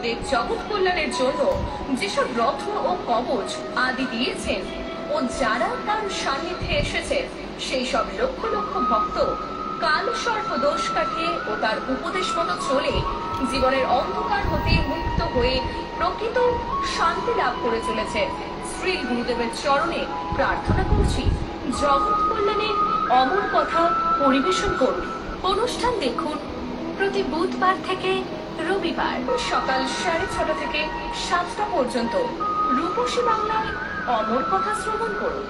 দেব জগৎ কল্যাণের জন্য যেসব রত্ন ও কবচ আদি দিয়েছেন ও যারা তার সান্নিধ্যে এসেছেন সেই সব লক্ষ লক্ষ ভক্ত কাল সর্প দোষ কাটিয়ে ও তার উপদেশ মতো চলে জীবনের অন্ধকার হতে মুক্ত হয়ে প্রকৃত শান্তি লাভ করে চলেছে। শ্রী গুরুদেবের চরণে প্রার্থনা করছি জগৎ কল্যাণের অমর কথা পরিবেশন করুন। অনুষ্ঠান দেখুন প্রতি বুধবার থেকে রবিবার সকাল 6:30 থেকে 7টা পর্যন্ত রূপসী বাংলায় অমর কথা শ্রবণ করুন।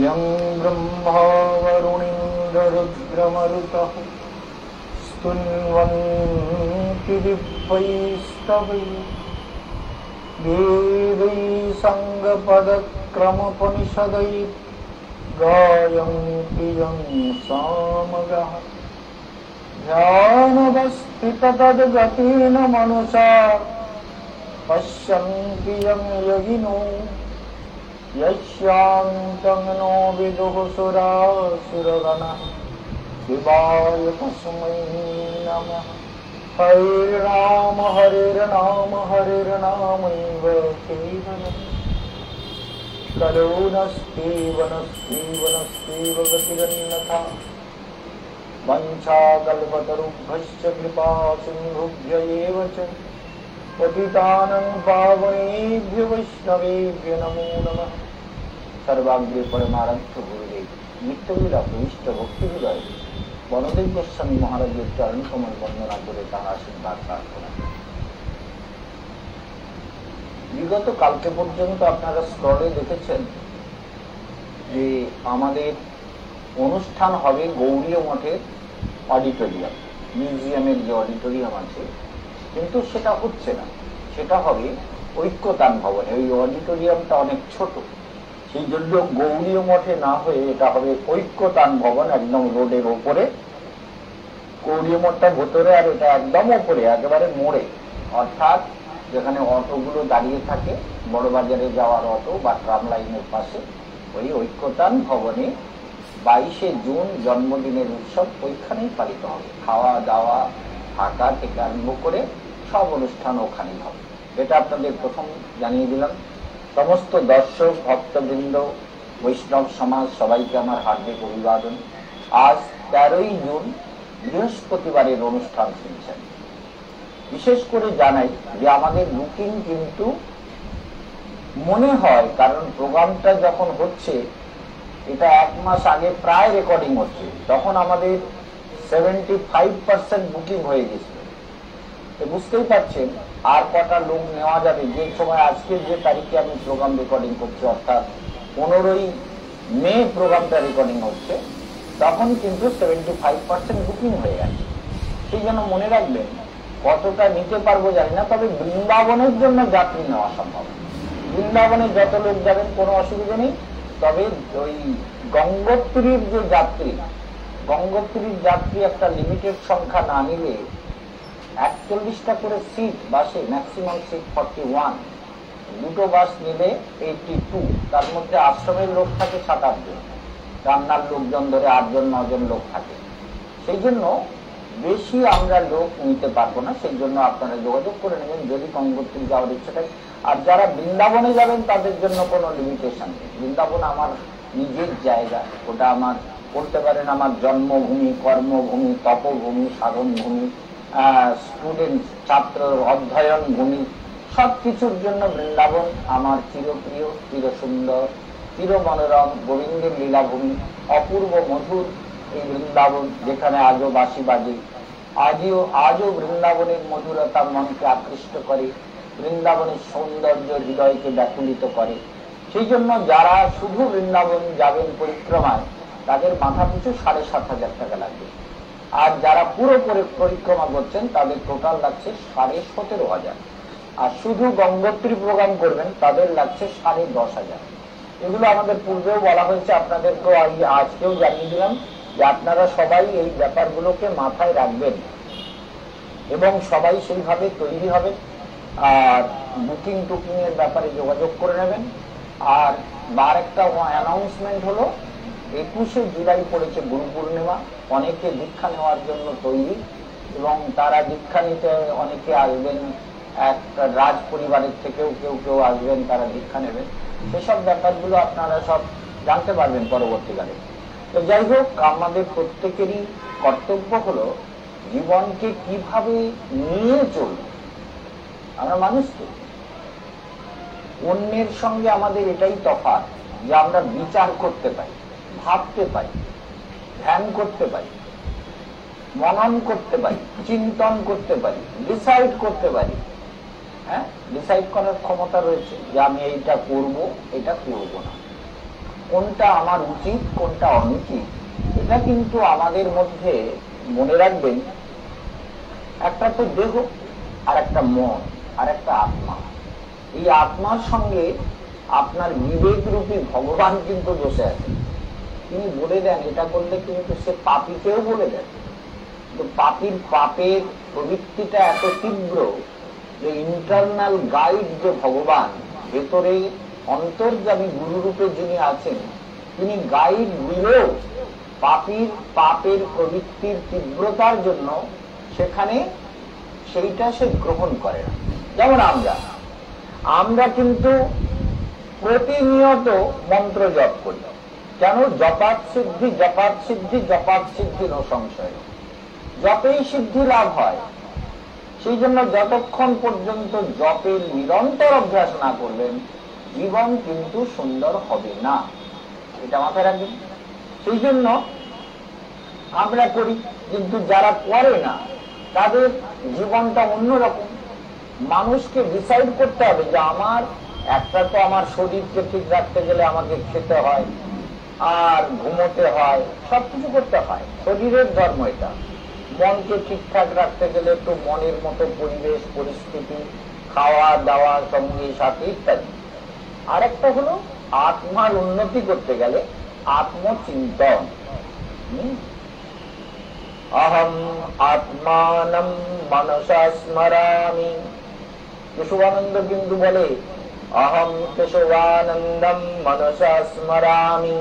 यं ब्रह्मा वरुणीन्द्ररुद्रमरुतः स्तुन्वन्ति दिव्यैस्तवैः वेदैः साङ्गपदक्रमोपनिषदैः गायन्ति यं सामगाः ध्यानवस्थिततद्गतेन मनसा पश्यन्ति यं योगिनो यस्यान्तं नो विदुः सुरासुरगणः शिवाय तस्मै नमः। हरिर्नाम हरिर्नामैव केवलम् कलो नस्त्येव गतिरन्यथा वञ्चाकल्पतरुभ्यश्च कृपा सिन्धुभ्य एव च पतितानं पावनेभ्यो वैष्णवेभ्यो नमो नमः। सर्वाग्रे परमाराध्य गुरुदेव नित्यलीला प्रविष्ट भक्ति हृदय বনদেব গোস্বামী মহারাজের চরণ কমল বন্দনা করে তাঁর আশীর্বাদ প্রার্থনা। বিগত কালকে পর্যন্ত আপনারা স্ক্রলে দেখেছেন যে আমাদের অনুষ্ঠান হবে গৌড়ীয় মঠের অডিটোরিয়াম, মিউজিয়ামের যে অডিটোরিয়াম আছে, কিন্তু সেটা হচ্ছে না, সেটা হবে ঐক্যতান ভবনে। ওই অডিটোরিয়ামটা অনেক ছোট, সেই জন্য গৌড়ীয় মঠে না হয়ে এটা হবে ঐক্যতান ভবন, একদম রোডের ওপরে। গৌড়ীয় মঠটা ভেতরে আর এটা একদম ওপরে, একেবারে মোড়ে, অর্থাৎ যেখানে অটোগুলো দাঁড়িয়ে থাকে বড় বাজারে যাওয়ার অটো বা ট্রাম লাইনের পাশে, ওই ঐক্যতান ভবনে 22শে জুন জন্মদিনের উৎসব ওইখানেই পালিত হবে। খাওয়া দাওয়া থাকা থেকে আরম্ভ করে সব অনুষ্ঠান ওখানেই হবে। এটা আপনাদের প্রথম জানিয়ে দিলাম। সমস্ত দর্শক ভক্তবৃন্দ বৈষ্ণব সমাজ সবাইকে আমার হার্দিক অভিবাদন। আজ 13ই জুন বৃহস্পতিবারের অনুষ্ঠান শুনছেন। বিশেষ করে জানাই যে আমাদের বুকিং কিন্তু মনে হয়, কারণ প্রোগ্রামটা যখন হচ্ছে এটা 1 মাস আগে প্রায় রেকর্ডিং হচ্ছে, তখন আমাদের 75% বুকিং হয়ে গেছে। বুঝতেই পারছেন আর কটা লোক নেওয়া যাবে। যে সময় আজকের যে তারিখে আমি প্রোগ্রাম রেকর্ডিং করছি, অর্থাৎ 15ই মে প্রোগ্রামটা রেকর্ডিং হচ্ছে, তখন কিন্তু 75% বুকিং হয়ে গেছে। সেই জন্য মনে রাখবেন, কতটা নিতে পারবো জানি না, তবে বৃন্দাবনের জন্য যাত্রী নেওয়া সম্ভব। বৃন্দাবনে যত লোক যাবেন কোনো অসুবিধা নেই, তবে ওই গঙ্গোত্রীর যে যাত্রী, গঙ্গোত্রীর যাত্রী একটা লিমিটেড সংখ্যা না নিলে 41টা করে সিট বাসে, ম্যাক্সিমাম সিট 41, দুটো বাস নিলে 82, তার মধ্যে আশ্রমের লোক থাকে 7-8 জন, রান্নার লোকজন ধরে 8 জন 9 জন লোক থাকে। সেই জন্য বেশি আমরা লোক নিতে পারবো না, সেই জন্য আপনারা যোগাযোগ করে নেবেন যদি গঙ্গোত্রী যাওয়ার ইচ্ছা থাকে। আর যারা বৃন্দাবনে যাবেন তাদের জন্য কোনো লিমিটেশন নেই। বৃন্দাবন আমার নিজের জায়গা, ওটা আমার করতে পারেন আমার জন্মভূমি, কর্মভূমি, তপভূমি, সাধন ভূমি, স্টুডেন্ট ছাত্র অধ্যয়ন ভূমি, সবকিছুর জন্য বৃন্দাবন আমার চিরপ্রিয়, চিরসুন্দর, চির মনোরম গোবিন্দের লীলাভূমি, অপূর্ব মধুর এই বৃন্দাবন, যেখানে আজও বাঁশি বাজে। আজও বৃন্দাবনের মধুরতা মনকে আকৃষ্ট করে, বৃন্দাবনের সৌন্দর্য হৃদয়কে ব্যাকুলিত করে। সেই জন্য যারা শুধু বৃন্দাবন যাবেন পরিক্রমায়, তাদের মাথা পিছু 7,500 টাকা লাগবে। আর যারা পুরো পরিক্রমা করছেন তাদের টোটাল লাগছে 17,500। আর শুধু গঙ্গোত্রী প্রোগ্রাম করবেন তাদের লাগছে 10,500। এগুলো আমাদের পূর্বেও বলা হয়েছে, আপনাদেরকেও আজকেও জানিয়ে দিলাম যে আপনারা সবাই এই ব্যাপারগুলোকে মাথায় রাখবেন এবং সবাই সেইভাবে তৈরি হবে। আর বুকিং টুকিং এর ব্যাপারে যোগাযোগ করে নেবেন। আর একটা অ্যানাউন্সমেন্ট হলো, 21শে জুলাই পড়েছে গুরু পূর্ণিমা। অনেকে দীক্ষা নেওয়ার জন্য তৈরি এবং তারা দীক্ষা নিতে অনেকে আসবেন, একটা রাজ পরিবারের থেকেও কেউ কেউ আসবেন, তারা দীক্ষা নেবেন। সেসব ব্যাপারগুলো আপনারা সব জানতে পারবেন পরবর্তীকালে। তো যাই হোক, আমাদের প্রত্যেকেরই কর্তব্য হলো জীবনকে কিভাবে নিয়ে চলব। আমরা মানুষকে অন্যের সঙ্গে আমাদের এটাই তফাৎ যে আমরা বিচার করতে পারি, ভাবতে পারি, ধ্যান করতে পারি, মনন করতে পারি, চিন্তন করতে পারি, ডিসাইড করতে পারি। হ্যাঁ, ডিসাইড করার ক্ষমতা রয়েছে যে আমি এইটা করব, এটা করব না, কোনটা আমার উচিত, কোনটা অনুচিত। এটা কিন্তু আমাদের মধ্যে, মনে রাখবেন, একটা তো দেহ, আর একটা মন, আর একটা আত্মা। এই আত্মার সঙ্গে আপনার বিবেক রূপী ভগবান কিন্তু বসে আছে। তিনি বলে দেন এটা করলে, কিন্তু সে পাপীকেও বলে দেন। তো পাপের প্রবৃত্তিটা এত তীব্র যে ইন্টারনাল গাইড যে ভগবান, ভেতরে অন্তর্যামী গুরু রূপে যিনি আছেন, তিনি গাইড দিলেও পাপের প্রবৃত্তির তীব্রতার জন্য সেখানে সেইটা সে গ্রহণ করে না। যেমন আমরা কিন্তু প্রতিনিয়ত মন্ত্র জপ করি। কেন? জপাত সিদ্ধি, জপাত সিদ্ধি, জপাত সিদ্ধি ন সংশয়। জপেই সিদ্ধি লাভ হয়। সেই জন্য যতক্ষণ পর্যন্ত জপের নিরন্তর অভ্যাস না করবেন, জীবন কিন্তু সুন্দর হবে না। এটা মাথায় রাখবেন। সেই জন্য আমরা করি, কিন্তু যারা করে না তাদের জীবনটা অন্যরকম। মানুষকে ডিসাইড করতে হবে যে আমার একটা তো আমার শরীরকে ঠিক রাখতে গেলে আমাকে খেতে হয়, আর ঘুমোতে হয়, সবকিছু করতে হয়। শরীরের ধর্ম এটা। মনকে ঠিকঠাক রাখতে গেলে একটু মনের মতো পরিবেশ পরিস্থিতি, খাওয়া দাওয়া, সঙ্গী সাথী ইত্যাদি। আরেকটা হলো আত্মার উন্নতি করতে গেলে আত্মচিন্তন। অহম আত্মানম মনসা স্মরামি। কেশবানন্দ কিন্তু বলে অহম কেশবানন্দম মনসা স্মরামি,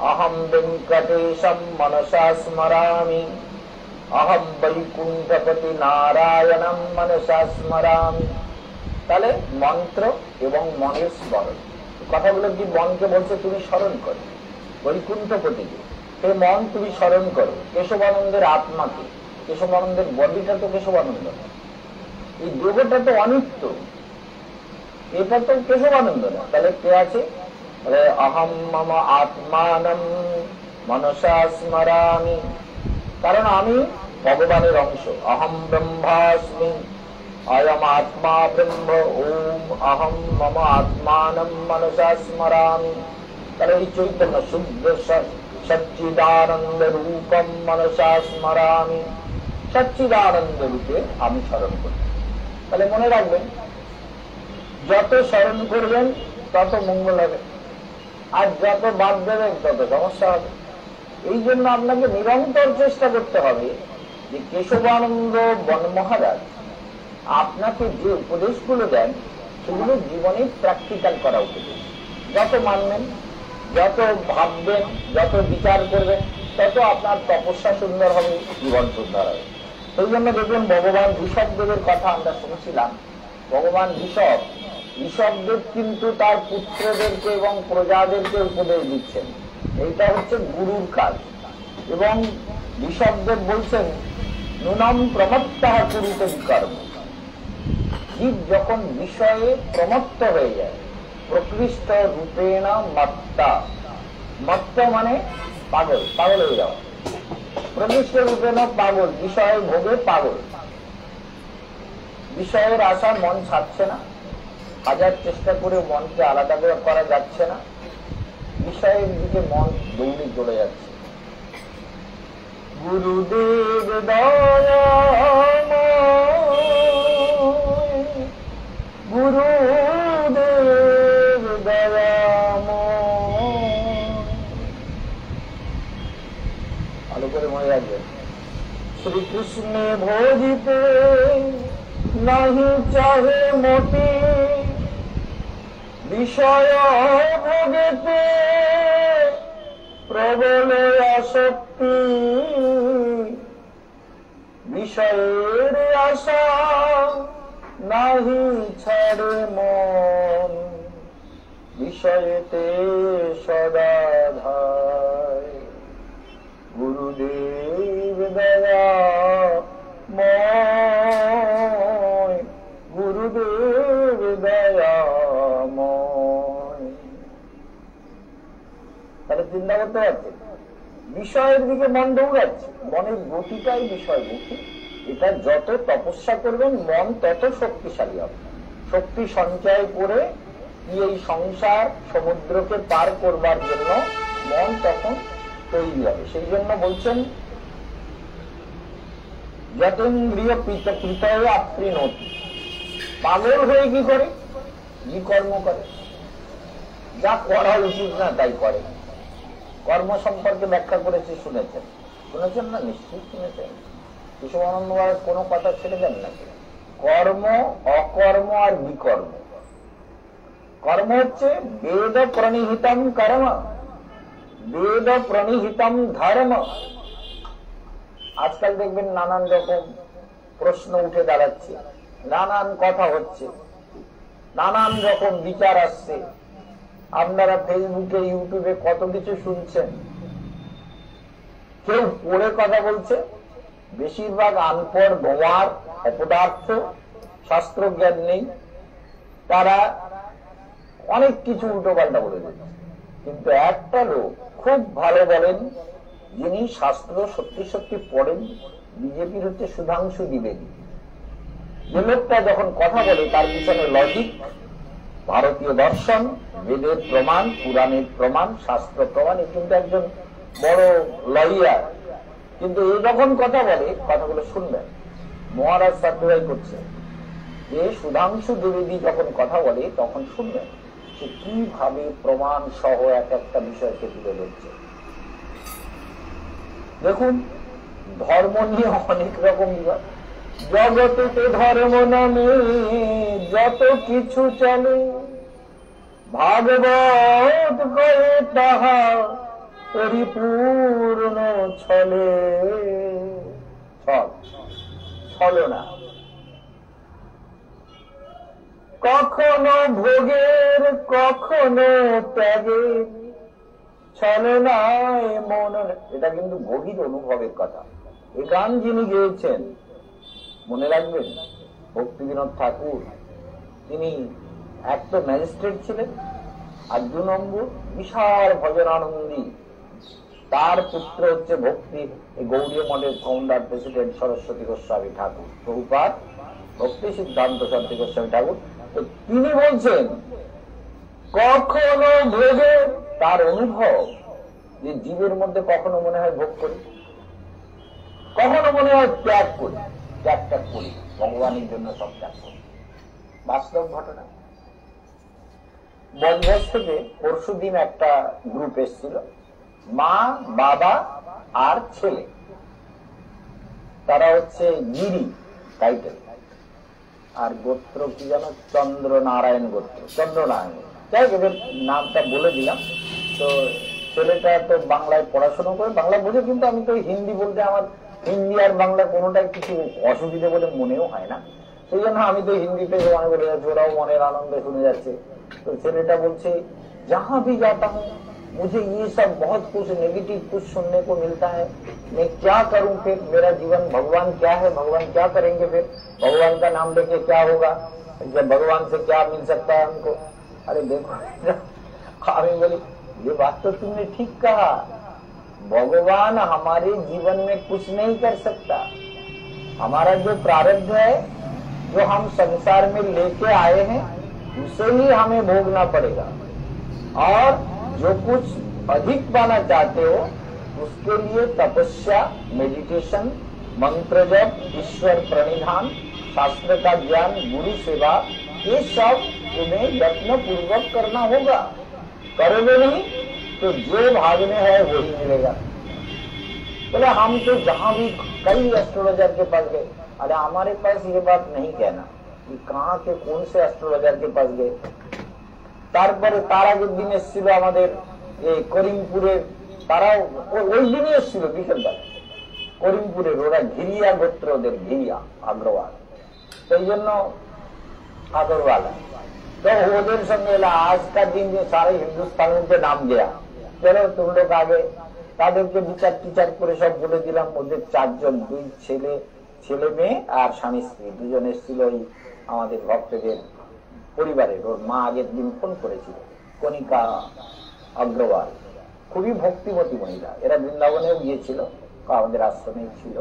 অহম বেঙ্কটেশম মনসা স্মরামি, অহম বৈকুণ্ঠপতি নারায়ণম মনসা স্মরামি। তাহলে মন্ত্র এবং মনের স্মরণ, কথাগুলো কি মনকে বলছে তুমি স্মরণ করো, বৈকুণ্ঠপতিকে সে মন তুমি স্মরণ করো, কেশবানন্দের আত্মাকে। কেশবানন্দের বডিটা তো কেশবানন্দ, এই দেহটা তো অনিত্য, এটা তো কেশবানন্দ না। তাহলে কে আছে? অহম মম আত্মানম মনসা স্মরামি, কারণ আমি ভগবানের অংশ। অহম ব্রহ্মাস্মি অয়ম আত্মা ব্রহ্ম, ওম অহম মম আত্মানম মনসা স্মরামি। তাহলে এই চৈতন্য শুদ্ধ সচ্চিদানন্দ রূপম মনসা স্মরামি, সচ্চিদানন্দ রূপে আমি স্মরণ করি। তাহলে মনে রাখবেন, যত স্মরণ করবেন তত মঙ্গল হবে, আর যত বাদ দেবেন তত সমস্যা হবে। এই জন্য আপনাকে নিরন্তর চেষ্টা করতে হবে যে কেশবানন্দ বন মহারাজ আপনাকে যে উপদেশগুলো দেন সেগুলো জীবনে প্র্যাকটিক্যাল করা উপদেশ। যত মানবেন, যত ভাববেন, যত বিচার করবেন, তত আপনার তপস্যা সুন্দর হবে, জীবন সুন্দর হবে। সেই জন্য দেখুন, ভগবান ঋষভদেবের কথা আমরা শুনছিলাম। ভগবান ঋষভদেব কিন্তু তার পুত্রদেরকে এবং প্রজাদেরকে উপদেশ দিচ্ছেন। এইটা হচ্ছে গুরুর কাজ। এবং ঋষভদেব বলছেন নুনম প্রমত্তঃ কুরুতে কর্ম। জীব যখন বিষয়ে প্রমত্ত হয়ে যায়, প্রকৃষ্ট রূপেণ মত্তা, মত্ত মানে পাগল, পাগল হয়ে যাওয়া, প্রকৃষ্ট রূপেণ পাগল, বিষয় ভোগে পাগল। বিষয়ের আশা মন ছাড়ছে না, হাজার চেষ্টা করে মনকে আলাদা করা যাচ্ছে না, বিষয়ের দিকে মন দৌড়ে চলে যাচ্ছে। গুরুদেব দয়াময়, গুরুদেব দয়াময়। ভালো করে মনে রাখবেন, শ্রীকৃষ্ণে ভজিতে নাহি চাহে মতি, বিষয় ভোগেতে প্রবল আসক্তি বিষয়ের আশা নাহি ছাড়ে মন, বিষয়েতে সদা ধায় গুরুদেব দয়া ময়, গুরুদেব দয়াময়। তাহলে চিন্তা করতে পারছে বিষয়ের দিকে মন দৌড়াচ্ছে, মনের গতিটাই বিষয় গতি। এটা যত তপস্যা করবেন মন তত শক্তিশালী হবে, শক্তি সঞ্চয় করে এই সংসার সমুদ্রকে পার করবার জন্য মন তখন তৈরি হবে। সেই জন্য বলছেন যতেন্দ্রিয় কৃতয়ে আপ্রিণতি, পাগল হয়ে কি করে, বিকর্ম করে, যা করা উচিত না তাই করে। কর্ম সম্পর্কে ব্যাখ্যা করেছি, শুনেছেন শুনেছেন না? নিশ্চিত শুনেছেন। কেশবানন্দ মহারাজ কোনো কথা ছেড়ে দেন নাকি? কর্ম, অকর্ম আর বিকর্ম। কর্ম হচ্ছে বেদ প্রণিহিতম কর্ম, বেদ প্রণিহিতম ধর্ম। আজকাল দেখবেন নানান রকম প্রশ্ন উঠে দাঁড়াচ্ছে, নানান কথা হচ্ছে, নানান রকম বিচার আসছে। আপনারা ফেসবুকে ইউটিউবে কত কিছু শুনছেন। কেউ পড়ে কথা বলছে, বেশিরভাগ আনপড় গোয়ার অপদার্থ, শাস্ত্র জ্ঞান নেই, তারা অনেক কিছু উল্টো পাল্টা বলে দিচ্ছে। কিন্তু একটা লোক খুব ভালো বলেন, যিনি শাস্ত্র সত্যি সত্যি পড়েন, বিজেপির হচ্ছে সুধাংশু দ্বিবেদী। যে লোকটা যখন কথা বলে তার পিছনে লজিক, ভারতীয় দর্শন, বেদের প্রমাণ, পুরাণের প্রমাণ, শাস্ত্র প্রমাণ। কিন্তু একজন বড় লয়ার, কিন্তু এই যখন কথা বলে কথাগুলো শুনবেন। মহারাজ সার্টিফাই করছে যে সুধাংশু দ্বিবেদী যখন কথা বলে তখন শুনবেন সে কিভাবে প্রমাণ সহ এক একটা বিষয়কে তুলে ধরছে। দেখুন, ধর্ম নিয়ে অনেক রকম বিভাগ। জগতে ধর্ম নামে যত কিছু চলে, ভাগবত করে তাহা পরিপূর্ণ ছলে। ছলনা, কখনো ভোগের কখনো ত্যাগের ছলনায় মন। এটা কিন্তু গভীর অনুভবের কথা। এই গান যিনি গেয়েছেন মনে রাখবেন, ভক্তিবিনোদ ঠাকুর। তিনি এক তো ম্যাজিস্ট্রেট ছিলেন, আর 2 নম্বর বিশাল ভজনানন্দী। তার পুত্র হচ্ছে ভক্তি গৌড়ীয় মঠের ফাউন্ডার প্রেসিডেন্ট সরস্বতী গোস্বামী ঠাকুর, প্রভুপাদ ভক্তি সিদ্ধান্ত সরস্বতী গোস্বামী ঠাকুর। তো তিনি বলছেন কখনো ভোগে, তার অনুভব যে জীবের মধ্যে কখনো মনে হয় ভোগ করি, কখনো মনে হয় ত্যাগ করি, ত্যাগ করি, ভগবানের জন্য সব ত্যাগ করি। বাস্তব ঘটনা। বনভোজ থেকে পরশু দিন একটা গ্রুপ এসেছিল, মা, বাবা আর ছেলে। তারা হচ্ছে গিরি টাইটেল, আর গোত্র কি যেন চন্দ্রনারায়ণ গোত্র, চন্দ্রনারায়ণ। যাই এদের নামটা বলে দিলাম। তো ছেলেটা তো বাংলায় পড়াশোনা করে, বাংলা বোঝে, কিন্তু আমি তো হিন্দি বলতে আমার হিন্দি আর বাংলা কোনোটাই কিছু অসুবিধে বলে মনেও হয় না। সেই জন্য আমি তো হিন্দিতে মনে বলে যাচ্ছি, ওরাও মনের আনন্দে শুনে যাচ্ছে। তো ছেলেটা বলছে जहां भी जाता हूँ मुझे ये सब बहुत कुछ नेगेटिव कुछ सुनने को मिलता है, मैं क्या करूं फिर, मेरा जीवन भगवान क्या है, भगवान क्या करेंगे, फिर भगवान का नाम लेके क्या होगा, जब भगवान से क्या मिल सकता है हमको। अरे देखो हमें बोली ये बात तो तुमने ठीक कहा, भगवान हमारे जीवन में कुछ नहीं कर सकता। हमारा जो प्रारब्ध है, जो हम संसार में लेके आए हैं, उसे ही हमें भोगना पड़ेगा। और जो कुछ अधिक पाना चाहते हो उसके लिए तपस्या, मेडिटेशन, मंत्र जप, ईश्वर प्रणिधान, शास्त्र का ज्ञान, गुरु सेवा, ये सब तुम्हें यत्न पूर्वक करना होगा। करोगे नहीं तो जो भाग में है वही मिलेगा। बोले हम तो जहां भी कई एस्ट्रोलॉजर के पास गए, अरे हमारे पास ये बात नहीं कहना कि कहाँ के कौन से एस्ट्रोलॉजर के पास गए। তারপরে তার আগের দিন এসেছিল আমাদের এই করিমপুরের তারাও ওই দিনই এসেছিল বিকেলবেলা করিমপুরের, ওরা ঘিরিয়া গোত্র, ওদের ঘিরিয়া अग्रवाल, সেই জন্য अग्रवाला। तो ওদের সঙ্গে এলা आज का दिन जो सारे हिंदुस्तान में नाम गया, चलो तुम लोग आगे। তাদেরকে বিচার টিচার করে সব বলে দিলাম। ওদের 4 জন, 2 ছেলে মেয়ে আর স্বামী স্ত্রী, 2 জন এসেছিল ওই আমাদের ভক্তদের পরিবারের। ওর মা আগের দিন ফোন করেছিল, কণিকা अग्रवाल, খুবই ভক্তিমতী মহিলা। এরা বৃন্দাবনেও গিয়েছিল, আমাদের আশ্রমে ছিল,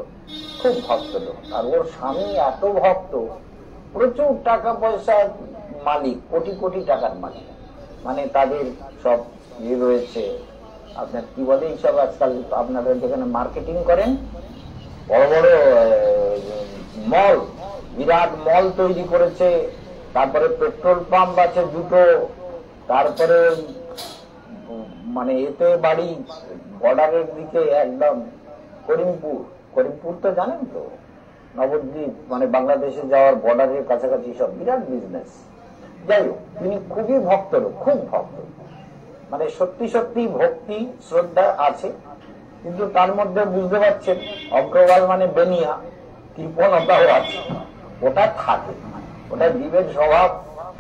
খুব ভক্ত লোক। আর ওর স্বামী এত ভক্ত, প্রচুর টাকা পয়সার মালিক, কোটি কোটি টাকার মালিক। মানে তাদের সব ইয়ে রয়েছে, আপনার কি বলে এইসব আজকাল আপনারা যেখানে মার্কেটিং করেন, বড় বড় মল, বিরাট মল তৈরি করেছে। তারপরে পেট্রোল পাম্প আছে 2টো, তারপরে মানে এতে বাড়ি বর্ডারের দিকে একদম করিমপুর তো জানেন তো, নবদ্বীপ, মানে বাংলাদেশে যাওয়ার বর্ডারের কাছাকাছি, সব বিরাট বিজনেস। যাই হোক, তিনি খুবই ভক্ত লোক, খুব ভক্ত, মানে সত্যি সত্যি ভক্তি শ্রদ্ধা আছে। কিন্তু তার মধ্যে বুঝতে পারছেন অগ্রওয়াল মানে বেনিয়া, কৃপণতাও আছে, ওটা থাকে, ওটা জীবের স্বভাব।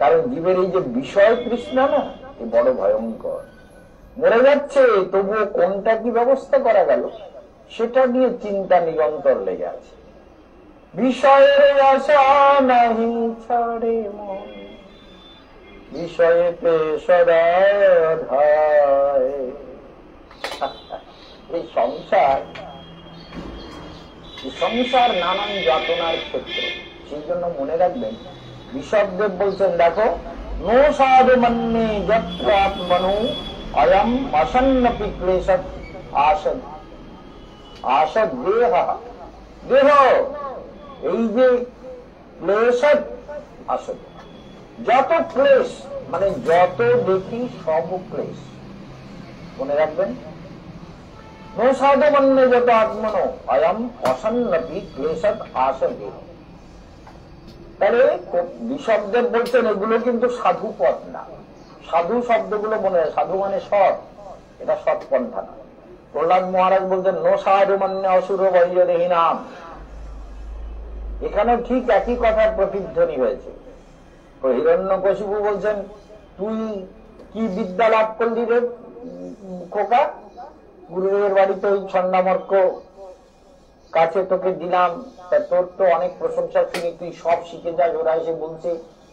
কারণ জীবের এই যে বিষয় তৃষ্ণা না, এ বড় ভয়ঙ্কর। মরে যাচ্ছে, তবুও কোনটা কি ব্যবস্থা করা গেল সেটা নিয়ে চিন্তা নিরন্তর লেগে আছে। বিষয়ের আশা নাহি ছাড়ে মন, বিষয়েতে সদা ধায়। এই সংসার নানান যাতনার ক্ষেত্র। সেই জন্য মনে রাখবেন, ঋষভদেব বলছেন, দেখো, নো সাধু মন্যে যত্র আত্মনু অয়ম অসন্নপি ক্লেশত আসদ। আসদ দেহ, দেহ এই যে ক্লেশত আসদ, যত ক্লেশ, মানে যত দেখি সব ক্লেশ। মনে রাখবেন, নো সাধু মন্যে যত আত্মনো অয়ম অসন্নপি ক্লেশত আসদ দেহ। তাহলে ঋষভদেব বলছেন এগুলো কিন্তু সাধু পথ না। সাধু শব্দগুলো মনে হয়, সাধু মানে সৎ, এটা সৎ পন্থা না। প্রহ্লাদ মহারাজ বলছেন, নো সাধু মানে অসুর বৈদেহী নাম। এখানে ঠিক একই কথার প্রতিধ্বনি হয়েছে। হিরণ্যকশিপু বলছেন, তুই কি বিদ্যা লাভ করলি রে খোকা? গুরুদেবের বাড়িতে ওই ছন্দামর্ক কাছে তোকে দিলাম, তোর তো অনেক প্রশংসা শুনি, তুই সব শিখে যাস। ওরা এসে বলছে,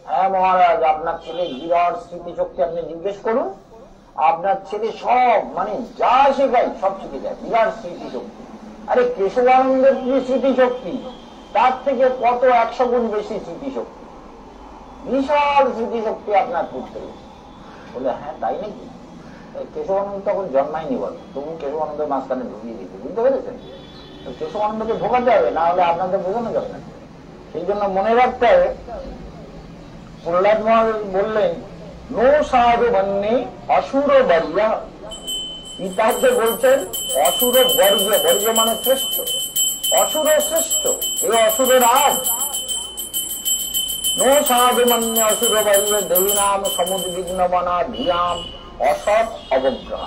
হ্যাঁ মহারাজ, আপনার ছেলে বিরাট স্মৃতিশক্তি, আপনি জিজ্ঞেস করুন, আপনার ছেলে সব, মানে যা শেখায় সব শিখে যায়, বিরাট স্মৃতিশক্তি। আরে কেশবানন্দের কি স্মৃতিশক্তি, তার থেকে কত 100 গুণ বেশি স্মৃতিশক্তি, বিশাল স্মৃতিশক্তি আপনার পুত্র। বলে, হ্যাঁ তাই নাকি? কেশবানন্দ তখন জন্মায়নি বলে, তবু কেশবানন্দের মাঝখানে ঢুকিয়ে দিতে, বুঝতে পেরেছেন? তো কেশবানন্দকে ঢোকাতে হবে, না হলে আপনাদের বোঝানো যাবে না। সেই জন্য মনে রাখতে হবে, প্রহ্লাদ মহারাজ বললেন, নো সাধু মন্যে অসুর বর্য। পিতাকে বলছেন অসুর বর্জ, বর্জ মানে শ্রেষ্ঠ, অসুর শ্রেষ্ঠ, এই অসুরের আজ। নো সাধু মন্যে অসুর বর্জ দেবী নাম সমুদ্বিগ্ন বনা ধিয়াম অসৎ অবগ্রহ।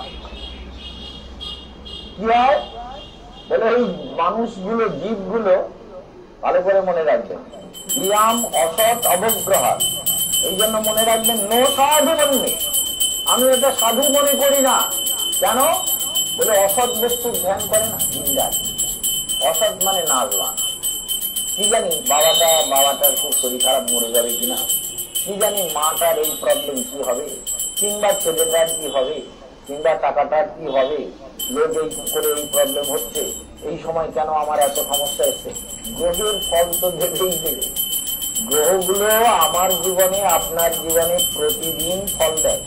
কি হয় বলে, এই মানুষগুলো, জীবগুলো, ভালো করে মনে রাখবেন, ধিয়াম অসৎ অবগ্রহ। এই জন্য মনে রাখবেন, নো সাধু মন্যে, আমি এটা সাধু মনে করি না। কেন বলে, অসৎ বস্তুর ধ্যান করে না, নিন্দার। অসৎ মানে নাজবান। কি জানি বাবাটার খুব শরীর খারাপ, মরে যাবে কিনা, কি জানি মাটার এই প্রবলেম কি হবে, কিংবা ছেলেটার কি হবে, কিংবা টাকাটার কি হবে, লোক এই করে এই প্রবলেম হচ্ছে, এই সময় কেন আমার এত সমস্যা এসছে। গ্রহের ফল তো দেবেই দেবে। গ্রহগুলো আমার জীবনে, আপনার জীবনে প্রতিদিন ফল দেয়,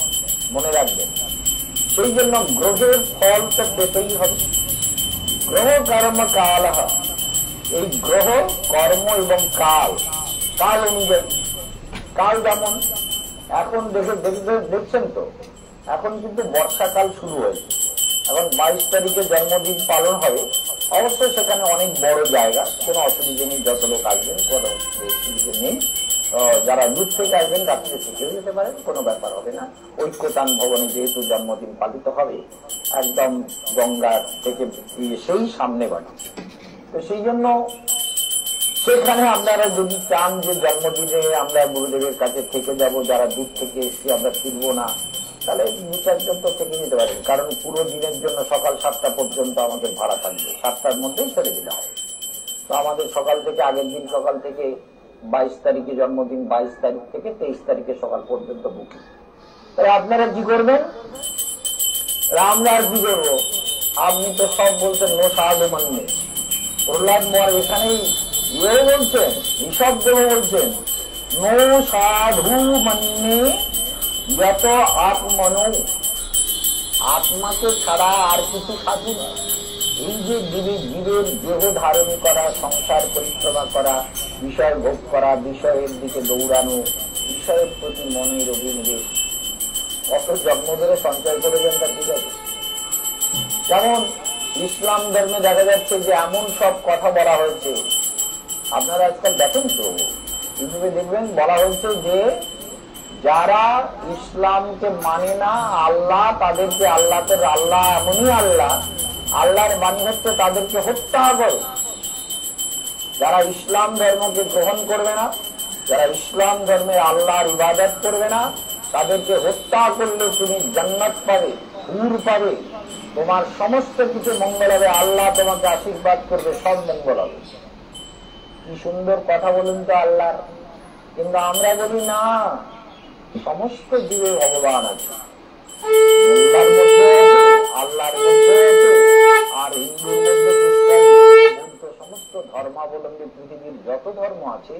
মনে রাখবেন। সেই জন্য গ্রহের ফল তো পেতেই হবে। গ্রহ কর্ম কাল, এই গ্রহ কর্ম এবং কাল, কাল অনুযায়ী। কাল যেমন এখন দেখছেন তো, এখন কিন্তু বর্ষাকাল শুরু হয়েছে। এখন 22 তারিখে জন্মদিন পালন হবে, অবশ্যই সেখানে অনেক বড় জায়গা, কোনো অসুবিধা নেই, যত লোক আসবেন কোনো অসুবিধা নেই। তো যারা দূর থেকে আসবেন রাত্রে থেকেও যেতে পারেন, কোনো ব্যাপার হবে না। ঐক্যতান ভবনে যেহেতু জন্মদিন পালিত হবে, একদম গঙ্গার থেকে সেই সামনে বাড়ি, তো সেই জন্য সেখানে আপনারা যদি চান যে জন্মদিনে আমরা গুরুদেবের কাছে থেকে যাব, যারা দূর থেকে এসছি আমরা ফিরবো না, তাহলে 2-4 জন তো থেকে যেতে পারেন। কারণ পুরো দিনের জন্য সকাল 7টা পর্যন্ত আমাদের ভাড়া থাকবে, 7টার মধ্যেই ছেড়ে দিতে হবে। তো আমাদের সকাল থেকে, আগের দিন সকাল থেকে 22 তারিখে জন্মদিন, 22 তারিখ থেকে 23 তারিখে সকাল পর্যন্ত বুকিং। তাই আপনারা কি করবেন? আমরা আর কি করবো? আপনি তো সব বলছেন নো সাহায্য মানবে। প্রহ্লাদ মোয়ার এখানেই ইয়ে বলছেন, ঋষভ দেব বলছেন নো সাধু মান্যে যত আত্মনো, আত্মাকে ছাড়া আর কিছু সাধু না। এই যে জীবের দেহ ধারণ করা, সংসার পরিক্রমা করা, বিষয় ভোগ করা, বিষয়ের দিকে দৌড়ানো, বিষয়ের প্রতি মনের অভিনিবেশ, কত জন্ম ধরে সঞ্চয় করেছেন তা ঠিক আছে। যেমন ইসলাম ধর্মে দেখা যাচ্ছে যে এমন সব কথা বলা হয়েছে, আপনারা আজকাল দেখেন তো ইউটিউবে দেখবেন, বলা হয়েছে যে যারা ইসলামকে মানে না, আল্লাহ তাদেরকে, আল্লাহ তো আল্লাহ এমনই আল্লাহ, আল্লাহর বাণী হচ্ছে তাদেরকে হত্যা করো। যারা ইসলাম ধর্মকে গ্রহণ করবে না, যারা ইসলাম ধর্মের আল্লাহর ইবাদত করবে না, তাদেরকে হত্যা করলে তুমি জান্নাত পাবে, হুর পাবে, তোমার সমস্ত কিছু মঙ্গল হবে, আল্লাহ তোমাকে আশীর্বাদ করবে, সব মঙ্গল হবে। কি সুন্দর কথা বলুন তো আল্লাহর। কিন্তু আমরা বলি না, সমস্ত জীবে ভগবান আছে, আল্লাহর মধ্যে আছে, আল্লাহর মধ্যে আছে, আর হিন্দুর মধ্যে, খ্রিস্টান, বৌদ্ধ, সমস্ত ধর্মাবলম্বী পৃথিবীর যত ধর্ম আছে,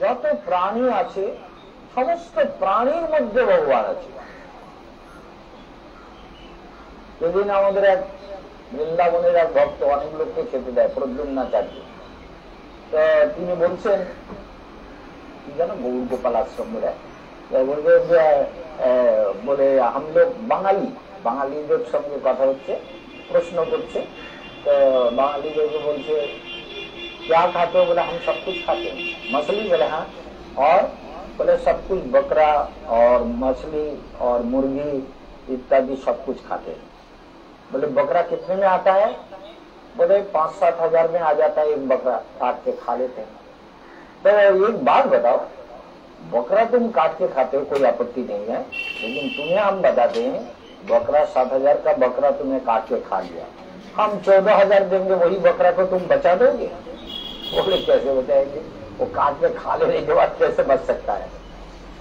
যত প্রাণী আছে, সমস্ত প্রাণীর মধ্যে ভগবান আছে। সেদিন আমাদের এক বৃন্দাবনের এক ভক্ত অনেক লোককে খেতে দেয়, প্রদ্যুম্নাচার্য। তো তিনি বলছেন, কি যেন গৌর গোপাল আশ্রমের বলবে যে বলে हम लोग বাঙালিদের সঙ্গে কথা হচ্ছে, প্রশ্ন করছে। তো বাঙালিদেরকে বলছে क्या खाते हो? बोले हम सब कुछ खाते हैं। मछली? बोले हाँ। और बोले सब कुछ, बकरा और मछली और मुर्गी इत्यादि सब कुछ खाते हैं। बोले बकरा कितने में आता है? बोले 5-7 हजार में आ जाता है एक बकरा, काट के खा लेते हैं। तो एक बात बताओ, बकरा तुम काट के खाते हो, कोई आपत्ति नहीं है, लेकिन तुम्हें हम बताते हैं बकरा 7,000 का बकरा तुम्हें काट के खा लिया, हम 14,000 देंगे, वही बकरा को तुम बचा दोगे? बोले कैसे बचाएंगे, वो काट के खा लेने के बाद कैसे बच सकता है?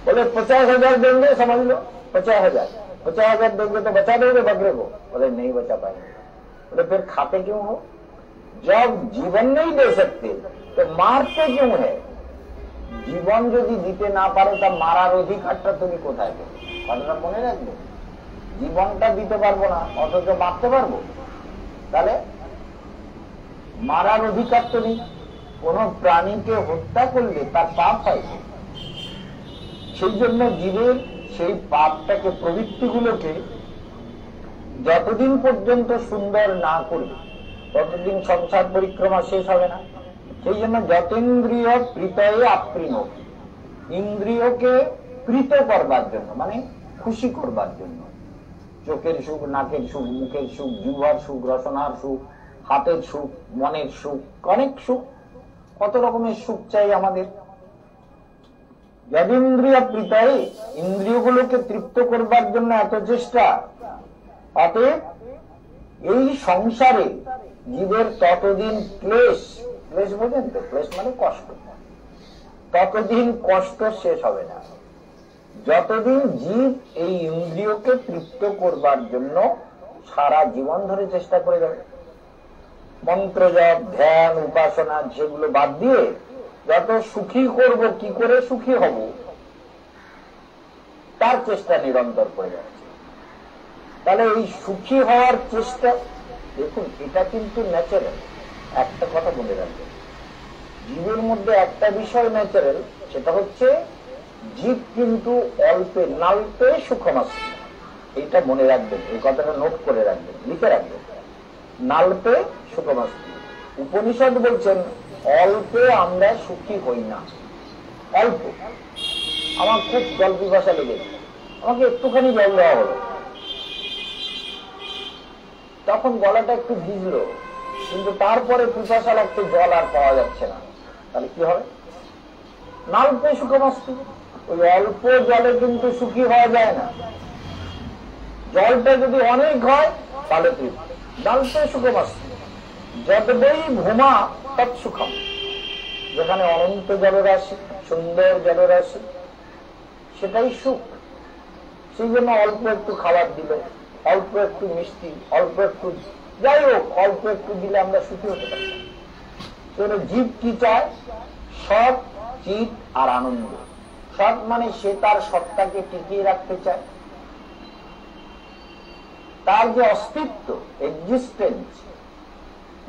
बोले 50,000 देंगे, समझ लो 50,000 देंगे तो बचा दोगे बकरे को? बोले नहीं बचा पाएंगे। बोले फिर खाते क्यों हो? जब जीवन नहीं दे सकते तो मारते क्यों है? জীবন যদি দিতে না পারো তা মারার অধিকারটা তুমি কোথায় পেলে? কথাটা মনে রাখবে, জীবনটা দিতে পারবো না অথচ মারতে পারবো, তাহলে মারার অধিকার তো নেই। কোন প্রাণীকে হত্যা করলে তার পাপ হয়, সেই জন্য জীবের সেই পাপটাকে, প্রবৃত্তিগুলোকে যতদিন পর্যন্ত সুন্দর না করবে ততদিন সংসার পরিক্রমা শেষ হবে না। সেই জন্য যতেন্দ্রিয় প্রীতয়ে আপ্রিয়, ইন্দ্রিয়কে প্রীত করবার জন্য, মানে খুশি করবার জন্য, চোখের সুখ, নাকের সুখ, মুখের সুখ, জিহ্বার সুখ, রসনার সুখ, হাতের সুখ, মনের সুখ, অনেক সুখ, কত রকমের সুখ চাই আমাদের। যদিন্দ্রিয় প্রীতয়ে, ইন্দ্রিয়গুলোকে তৃপ্ত করবার জন্য এত চেষ্টা, অতএব এই সংসারে জীবের ততদিন ক্লেশ, ক্লেশ বোঝেন তো, ক্লেশ মানে কষ্ট, ততদিন কষ্ট শেষ হবে না যতদিন জীব এই ইন্দ্রিয়কে তৃপ্ত করবার জন্য সারা জীবন ধরে চেষ্টা করে যাবে। মন্ত্র জপ, ধ্যান, উপাসনা যেগুলো বাদ দিয়ে যত সুখী করব, কি করে সুখী হব তার চেষ্টা নিরন্তর করে যাচ্ছে। তাহলে এই সুখী হওয়ার চেষ্টা, দেখুন এটা কিন্তু ন্যাচারাল। একটা কথা মনে রাখবেন, জীবের মধ্যে একটা বিষয় ন্যাচারাল, সেটা হচ্ছে জীব কিন্তু অল্পে নাল্পে সুখমাস্তি। এটা মনে রাখবেন, এই কথাটা নোট করে রাখবেন, লিখে রাখবেন, নাল্পে সুখমাস্তি। উপনিষদ বলছেন অল্পে আমরা সুখী হই না, অল্প, আমার খুব জল পিপাসা লেগেছে, আমাকে একটুখানি জল দেওয়া হলো, তখন গলাটা একটু ভিজলো, কিন্তু তারপরে পিপাসা লাগতে জল আর পাওয়া যাচ্ছে না, তাহলে কি হবে? নাল্পে শুকমস্তি, ওই অল্প জলে কিন্তু সুখী হওয়া যায় না। জলটা যদি অনেক হয় তাহলে তৃপ্তি। নাল্পে শুকমস্তি যদ্বৈ ভূমা তৎসুখম, যেখানে অনন্ত জলরাশি, সুন্দর জলরাশি, সেটাই সুখ। সেই জন্য অল্প একটু খাবার দিল, অল্প একটু মিষ্টি, অল্প একটু যাই হোক, অল্প একটু দিলে আমরা সুখী হতে পারি। জীব কি চায়? সৎ, চিত আর আনন্দ। সৎ মানে সে তার সত্তাকে টিকিয়ে রাখতে চায়, তার যে অস্তিত্ব, এক্সিস্টেন্স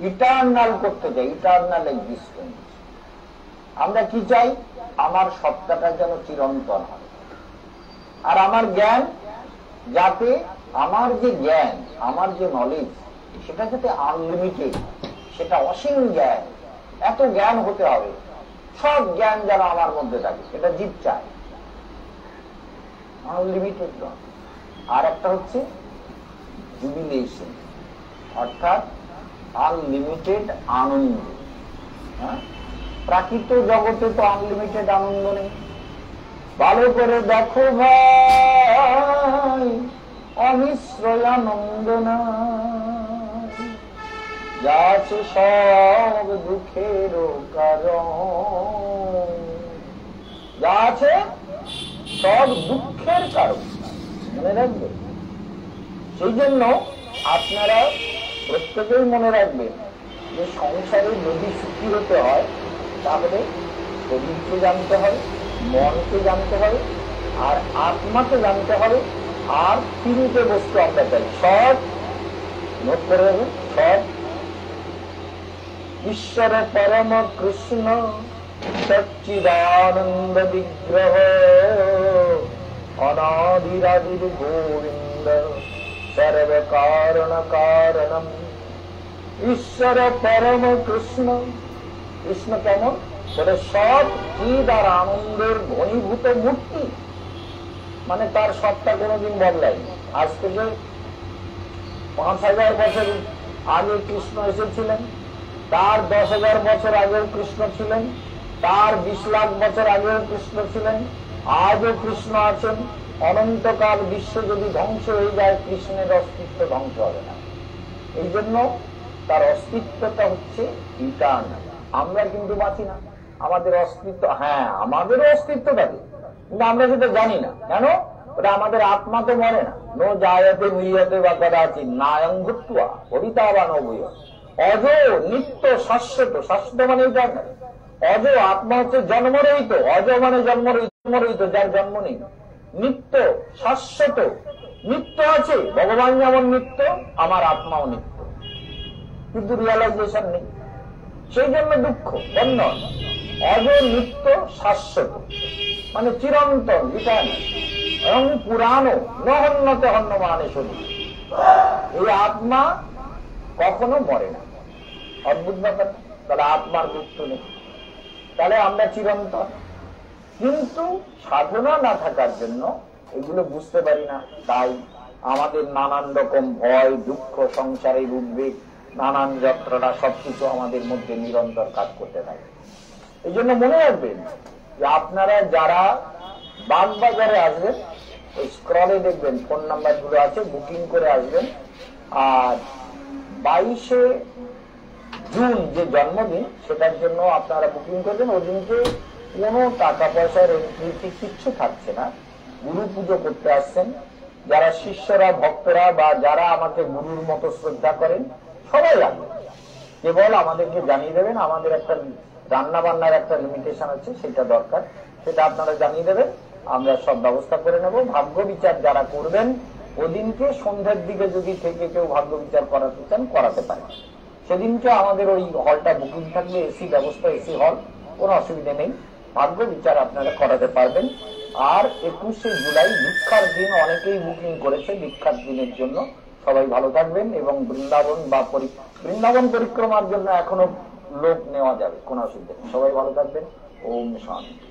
ইটার্নাল করতে চাই, ইটার্নাল এক্সিস্টেন্স। আমরা কি চাই? আমার সত্তাটা যেন চিরন্তন হয়, আর আমার জ্ঞান যাতে, আমার যে জ্ঞান, আমার যে নলেজ, সেটা যাতে আনলিমিটেড, সেটা অসীম জ্ঞান, এত জ্ঞান হতে হবে, সব জ্ঞান যেন আমার মধ্যে থাকে, এটা জীব চায়, আনলিমিটেড নয়। আর একটা হচ্ছে জুবিলেশন, অর্থাৎ আনলিমিটেড আনন্দ। প্রাকৃত জগতে তো আনলিমিটেড আনন্দ নেই। ভালো করে দেখো ভাই, অমিশ্রয় আনন্দ না, যা আছে সব দুঃখের কারণ, যা আছে সব দুঃখের কারণ, মনে রাখবে। সেই জন্য আপনারা প্রত্যেকেই মনে রাখবেন যে সংসারে যদি সুখী হতে হয় তাহলে শরীরকে জানতে হবে, মনকে জানতে হবে, আর আত্মাকে জানতে হবে। আর তিনটে বস্তু আমরা চাই, সৎ, নোট করে দেবেন, সৎ, ঈশ্বর পরম কৃষ্ণ সচ্চিদানন্দ বিগ্রহ অনাদিরাদির গোবিন্দ সর্ব কারণ কারণম। ঈশ্বর পরম কৃষ্ণ, কৃষ্ণ কেমন? বলে সৎ, চিদ আর আনন্দের ঘনীভূত মূর্তি, মানে তার সত্তা কোনোদিন বদলায়নি। আজ থেকে ৫,০০০ বছর আগে কৃষ্ণ এসেছিলেন, তার 10,০০০ বছর আগেও কৃষ্ণ ছিলেন, তার 20 লাখ বছর আগেও কৃষ্ণ ছিলেন, আজও কৃষ্ণ আছেন। অনন্তকাল বিশ্ব যদি ধ্বংস হয়ে যায়, কৃষ্ণের অস্তিত্ব ধ্বংস হবে না। এই জন্য তার অস্তিত্বটা হচ্ছে ইটার্নাল। আমরা কিন্তু বাঁচি না, আমাদের অস্তিত্ব, হ্যাঁ আমাদেরও অস্তিত্ব থাকে, কিন্তু আমরা সেটা জানি না। কেন? ওটা আমাদের আত্মা তো মরে না। নো জায়তে মুইয়তে বা কদাচিৎ নায়ং ভূত্বা ভবিতা নবুয়। অজ নিত্য শাশ্বত, শাশ্বত মানে ইটার্নাল। অজ আত্মা হচ্ছে জন্মরহিত, অজ মানে জন্মরহিত, যার জন্ম নেই। নিত্য, শাশ্বত, নিত্য আছে। ভগবান যেমন নিত্য, আমার আত্মাও নিত্য, কিন্তু রিয়ালাইজেশন নেই। সেই জন্য দুঃখ, বন্ধন। অজ নিত্য শাশ্বত মানে চিরন্তন, ইটার্নাল, এবং পুরানো, নহন্যতে হন্য মানে শরীর। এই আত্মা কখনো মরে না। অদ্ভুত ব্যাপার। তাহলে আত্মার মৃত্যু নেই, তাহলে আমরা চিরন্তন। কিন্তু সাধনা না থাকার জন্য এগুলো বুঝতে পারি না। তাই আমাদের নানান রকম ভয়, দুঃখ, সংসারের উদ্বেগ, নানান যন্ত্রণা, সবকিছু আমাদের মধ্যে নিরন্তর কাজ করতে থাকে। এই জন্য মনে রাখবেন যে আপনারা যারা বাগবাজারে আসবেন, ওই স্ক্রলে দেখবেন ফোন নাম্বার গুলো আছে, বুকিং করে আসবেন। আর 22শে জুন যে জন্মদিন, সেটার জন্য আপনারা বুকিং করবেন। ওই দিনকে কোনো টাকা পয়সার এন্ট্রি কিচ্ছু থাকছে না। গুরু পুজো করতে আসছেন যারা শিষ্যরা, ভক্তরা, বা যারা আমাকে গুরুর মতো শ্রদ্ধা করেন, সবাই আসবেন। কেবল আমাদেরকে জানিয়ে দেবেন, আমাদের একটা রান্না বান্নার একটা লিমিটেশন আছে, সেটা দরকার, সেটা আপনারা জানিয়ে দেবেন, আমরা সব ব্যবস্থা করে নেব। ভাগ্য বিচার যারা করবেন, ওদিনকে সন্ধ্যার দিকে যদি থেকে কেউ ভাগ্য বিচার করাতে চান, করাতে পারেন। সেদিনকে আমাদের ওই হলটা বুকিং থাকবে, এসি ব্যবস্থা, এসি হল, কোনো অসুবিধা নেই, ভাগ্য বিচার আপনারা করাতে পারবেন। আর 21শে জুলাই দীক্ষার দিন অনেকেই বুকিং করেছে, দীক্ষার দিনের জন্য সবাই ভালো থাকবেন। এবং বৃন্দাবন বা বৃন্দাবন পরিক্রমার জন্য এখনো লোক নেওয়া যাবে, কোনো অসুবিধা নেই। সবাই ভালো থাকবেন। ওম শান্তি।